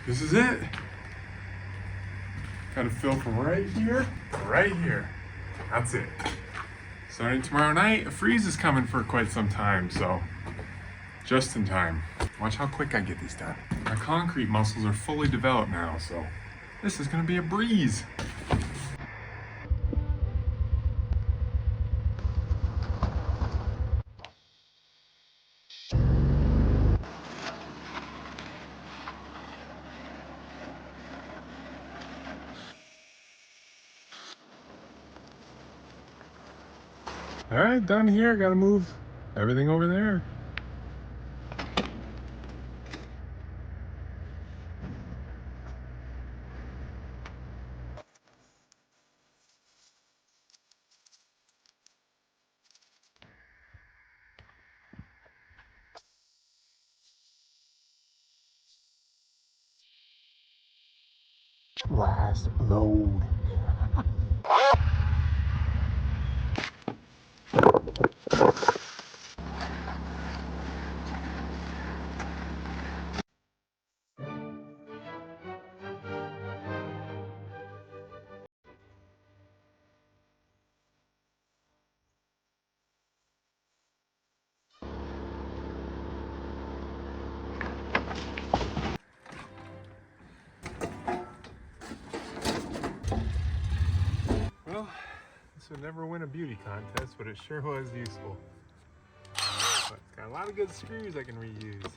This is it. Gotta fill from right here to right here. That's it. Starting tomorrow night, a freeze is coming for quite some time, so just in time. Watch how quick I get these done. My concrete muscles are fully developed now, so this is gonna be a breeze. All right, done here. Gotta move everything over there. Last load. Well, this would never win a beauty contest, but it sure was useful. But it's got a lot of good screws I can reuse.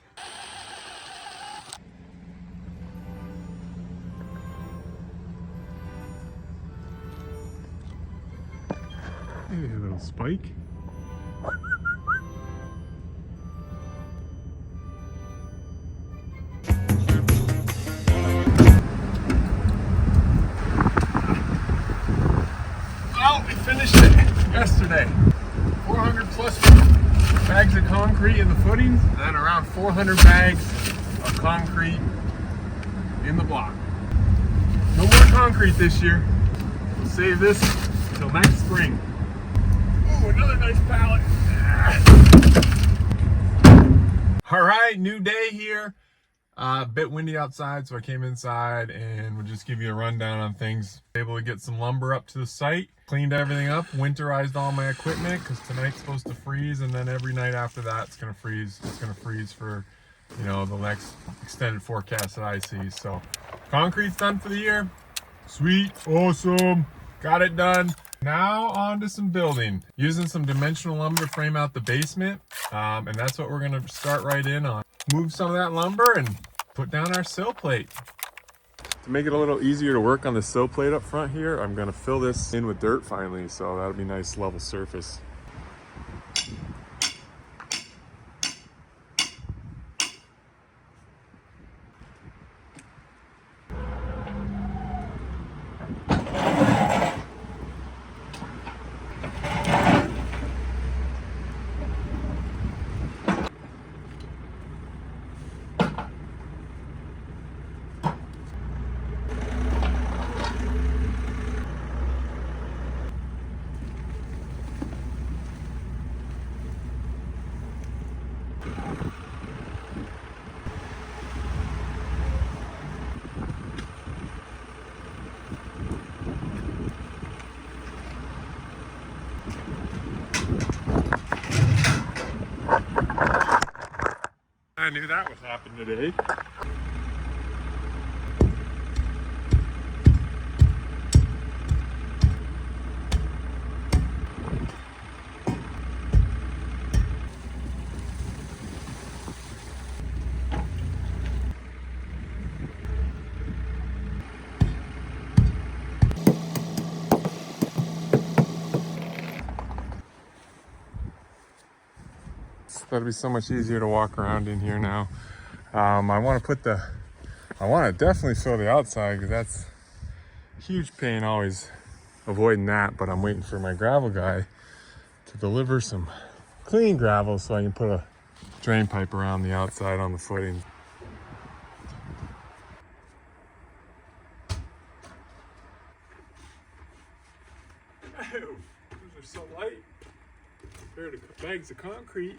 Hey, a little spike. Well, we finished it yesterday. 400 plus bags of concrete in the footings, and then around 400 bags of concrete in the block. No more concrete this year. We'll save this until next spring. Ooh, another nice pallet. All right, new day here. A bit windy outside, so I came inside and we'll just give you a rundown on things. Able to get some lumber up to the site, cleaned everything up, winterized all my equipment because tonight's supposed to freeze, and then every night after that it's gonna freeze. It's gonna freeze for, you know, the next extended forecast that I see. So concrete's done for the year. Sweet, awesome, got it done. Now on to some building. Using some dimensional lumber to frame out the basement, and that's what we're gonna start right in on. Move some of that lumber and put down our sill plate. To make it a little easier to work on the sill plate up front here, I'm gonna fill this in with dirt finally, so that'll be a nice level surface. I knew that would happen today. That'll be so much easier to walk around in here now. I want to definitely fill the outside because that's huge pain always avoiding that, but I'm waiting for my gravel guy to deliver some clean gravel so I can put a drain pipe around the outside on the footing. Oh, those are so light compared to bags of concrete.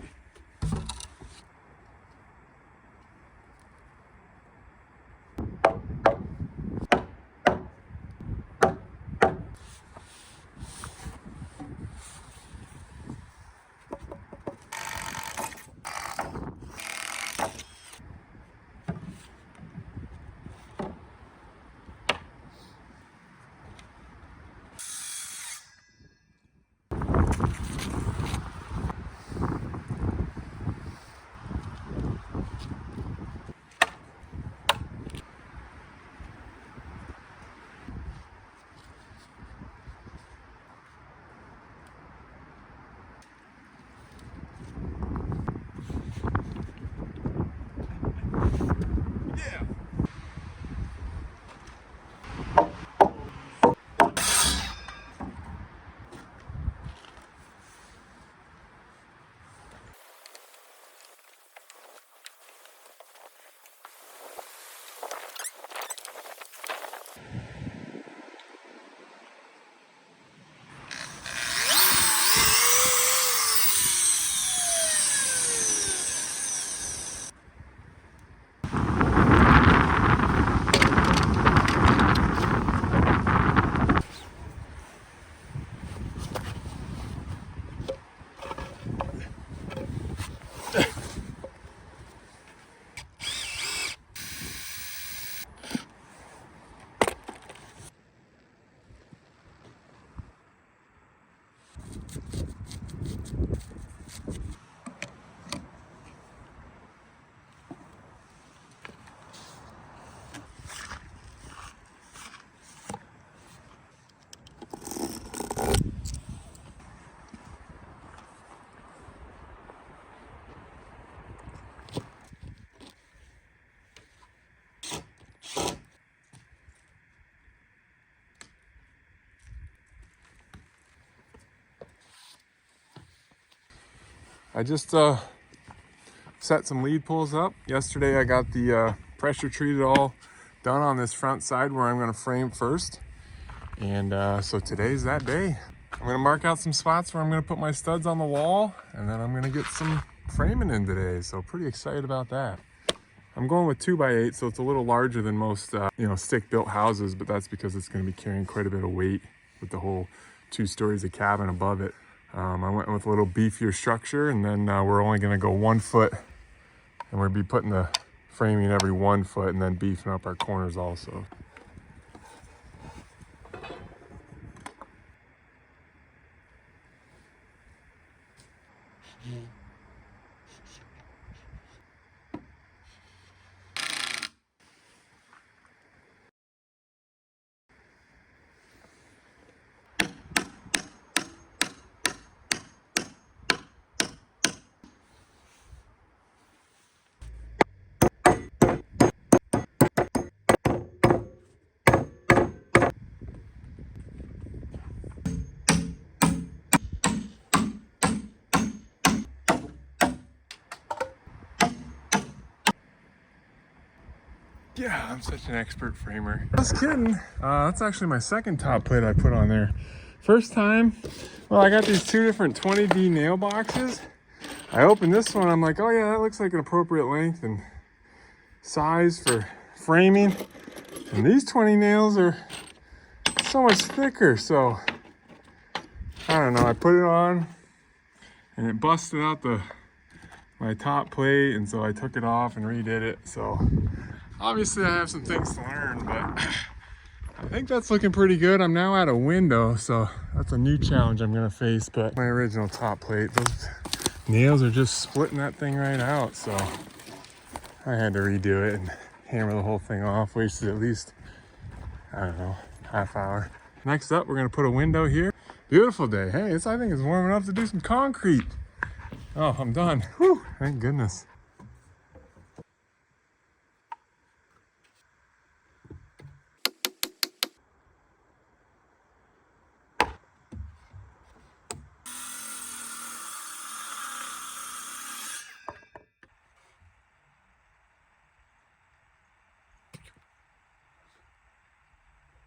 I just set some lead poles up. Yesterday I got the pressure treated all done on this front side where I'm gonna frame first. And so today's that day. I'm gonna mark out some spots where I'm gonna put my studs on the wall, and then I'm gonna get some framing in today. So pretty excited about that. I'm going with 2x8, so it's a little larger than most stick-built houses, but that's because it's gonna be carrying quite a bit of weight with the whole 2 stories of cabin above it. I went with a little beefier structure, and then we're only gonna go 1 foot, and we'll be putting the framing every 1 foot and then beefing up our corners also. Yeah, I'm such an expert framer. Just kidding. That's actually my second top plate I put on there. First time, well, I got these 2 different 20D nail boxes. I opened this one, I'm like, oh yeah, that looks like an appropriate length and size for framing. And these 20 nails are so much thicker, so I don't know, I put it on and it busted out my top plate, and so I took it off and redid it. So obviously I have some things to learn, but I think that's looking pretty good. I'm now at a window, so that's a new challenge I'm gonna face. But my original top plate, those nails are just splitting that thing right out. So I had to redo it and hammer the whole thing off. Wasted at least, I don't know, half hour. Next up, we're gonna put a window here. Beautiful day. Hey, I think it's warm enough to do some concrete. Oh, I'm done. Whew, thank goodness.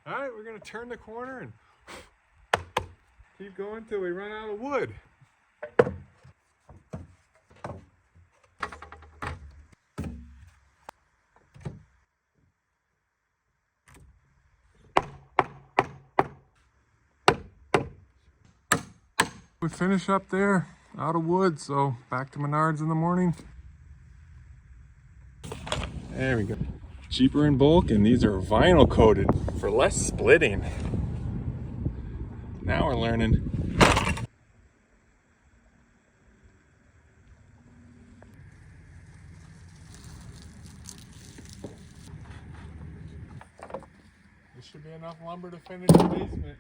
All right, we're gonna turn the corner and keep going till we run out of wood. We finish up there, out of wood, so back to Menards in the morning. There we go. Cheaper in bulk, and these are vinyl coated for less splitting. Now we're learning. This should be enough lumber to finish the basement.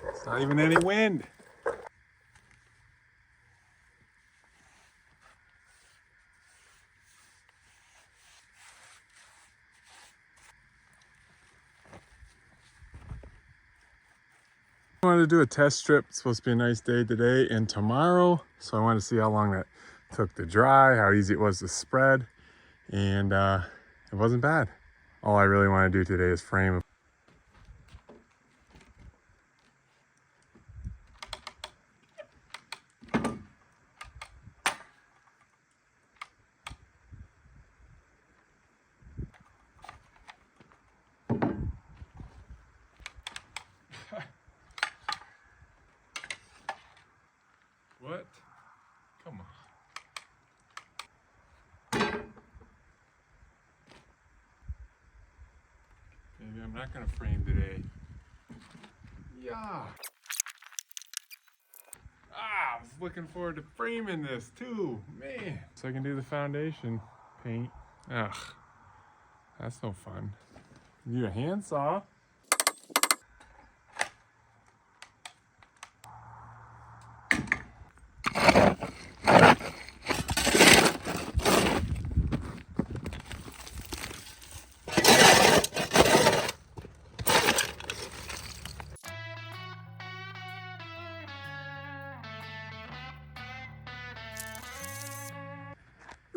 It's not even any wind. I wanted to do a test strip. It's supposed to be a nice day today and tomorrow, so I wanted to see how long that took to dry, how easy it was to spread, and it wasn't bad. All I really want to do today is frame. What? Come on. Maybe I'm not gonna frame today. Yeah. was looking forward to framing this too, man. So I can do the foundation paint. Ugh, that's no fun. Need a handsaw.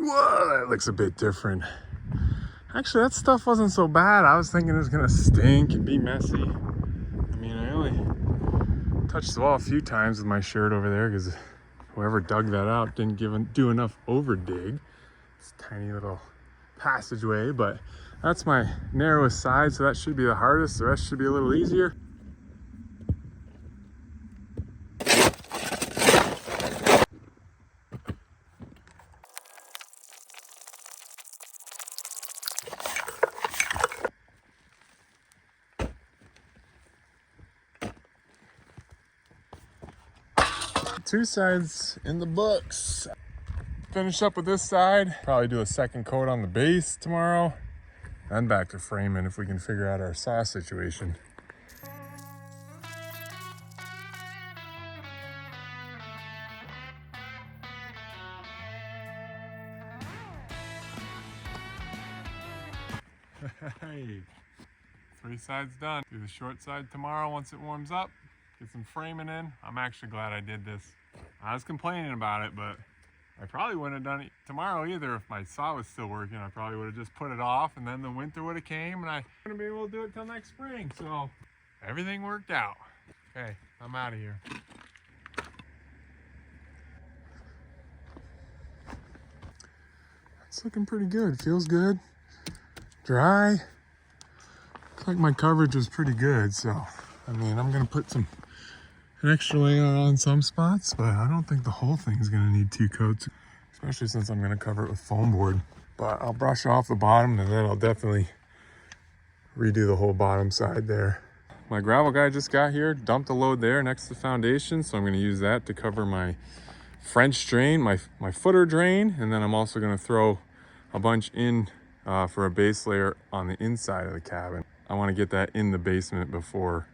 Whoa, that looks a bit different. Actually, that stuff wasn't so bad. I was thinking it was gonna stink and be messy. I mean, I only touched the wall a few times with my shirt over there because whoever dug that out didn't do enough over dig. It's a tiny little passageway, but that's my narrowest side, so that should be the hardest. The rest should be a little easier. Two sides in the books. Finish up with this side. Probably do a second coat on the base tomorrow. Then back to framing if we can figure out our saw situation. Hey, 3 sides done. Do the short side tomorrow once it warms up. Get some framing in. I'm actually glad I did this. I was complaining about it, but I probably wouldn't have done it tomorrow either if my saw was still working. I probably would have just put it off and then the winter would have came and I wouldn't be able to do it till next spring. So everything worked out. Okay, I'm out of here. It's looking pretty good. Feels good. Dry. Looks like my coverage was pretty good. So, I mean, I'm going to put an extra layer on some spots, but I don't think the whole thing is going to need 2 coats, especially since I'm going to cover it with foam board. But I'll brush off the bottom and then I'll definitely redo the whole bottom side there. My gravel guy just got here, dumped a load there next to the foundation, so I'm going to use that to cover my French drain, my footer drain, and then I'm also going to throw a bunch in for a base layer on the inside of the cabin. I want to get that in the basement before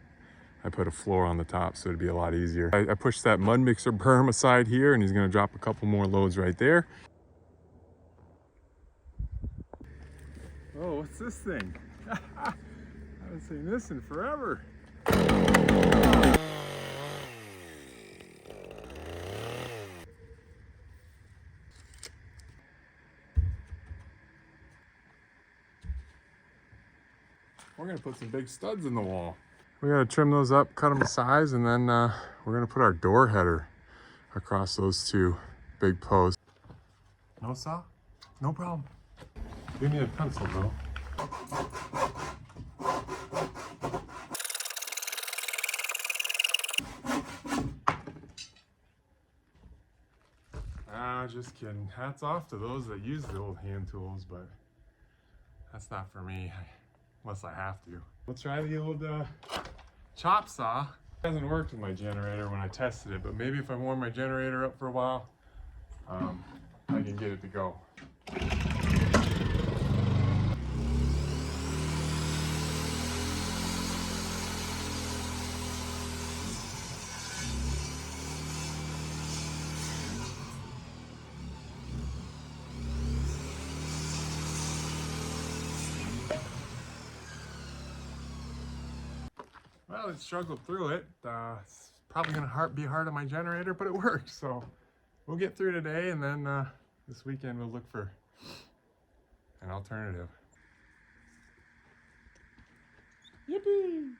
I put a floor on the top, so it'd be a lot easier. I pushed that mud mixer berm aside here, and he's going to drop a couple more loads right there. Oh, what's this thing? I haven't seen this in forever. We're going to put some big studs in the wall. We got to trim those up, cut them to size, and then we're going to put our door header across those 2 big posts. No saw? No problem. Give me a pencil, though. Just kidding. Hats off to those that use the old hand tools, but that's not for me. Unless I have to. We'll try the old chop saw. It hasn't worked with my generator when I tested it, but maybe if I warm my generator up for a while, I can get it to go. Well, it struggled through it. It's probably gonna be hard on my generator, but it worked. So we'll get through today, and then this weekend we'll look for an alternative. Yippee!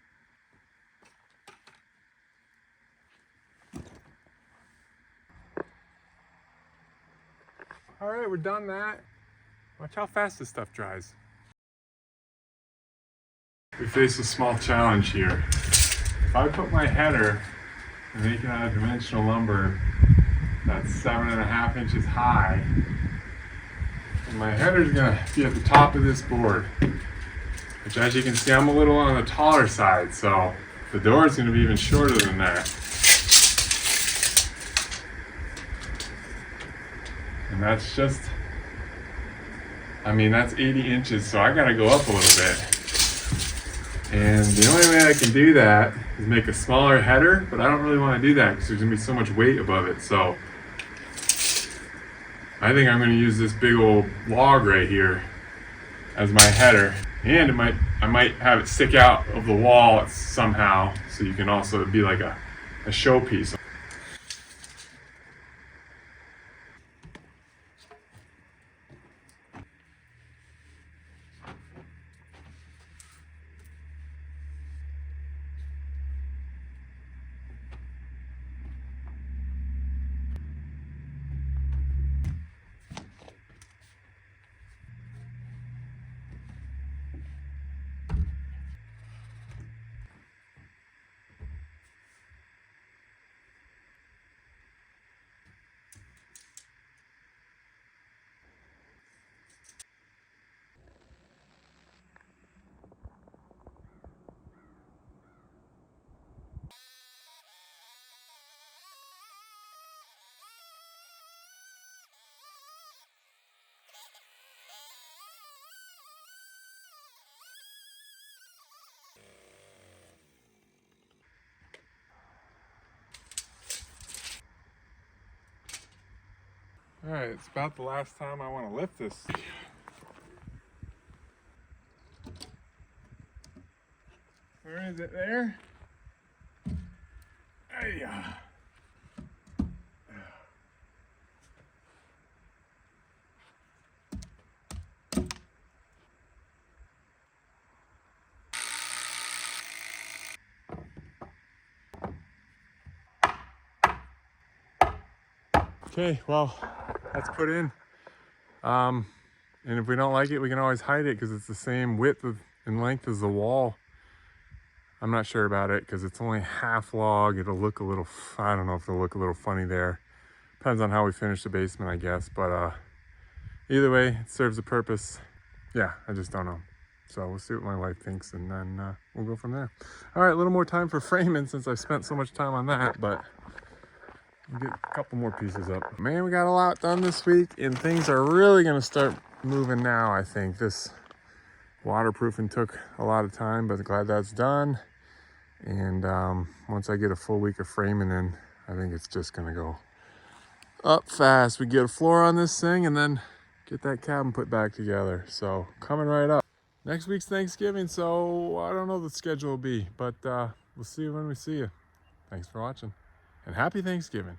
All right, we're done that. Watch how fast this stuff dries. We face a small challenge here. If I put my header and make it out of dimensional lumber that's 7.5 inches high, and my header's gonna be at the top of this board, which, as you can see, I'm a little on the taller side, so the door is gonna be even shorter than that. And that's just, I mean, that's 80 inches, so I gotta go up a little bit. And the only way I can do that is make a smaller header, but I don't really want to do that because there's gonna be so much weight above it. So I think I'm gonna use this big old log right here as my header. And I might have it stick out of the wall somehow, so you can also be like a showpiece. All right, it's about the last time I want to lift this. Where is it there? Hey-ya. Okay, well, that's put in. And if we don't like it, we can always hide it because it's the same width and length as the wall. I'm not sure about it because it's only half log. It'll look a little, I don't know if it'll look a little funny there. Depends on how we finish the basement, I guess. But either way, it serves a purpose. Yeah, I just don't know. So we'll see what my wife thinks and then we'll go from there. All right, a little more time for framing since I've spent so much time on that, but we'll get a couple more pieces up. Man, we got a lot done this week and things are really gonna start moving now, I think. This waterproofing took a lot of time, but glad that's done. And once I get a full week of framing in, I think it's just gonna go up fast. We get a floor on this thing and then get that cabin put back together. So coming right up. Next week's Thanksgiving, so I don't know what the schedule will be, but we'll see you when we see you. Thanks for watching and happy Thanksgiving.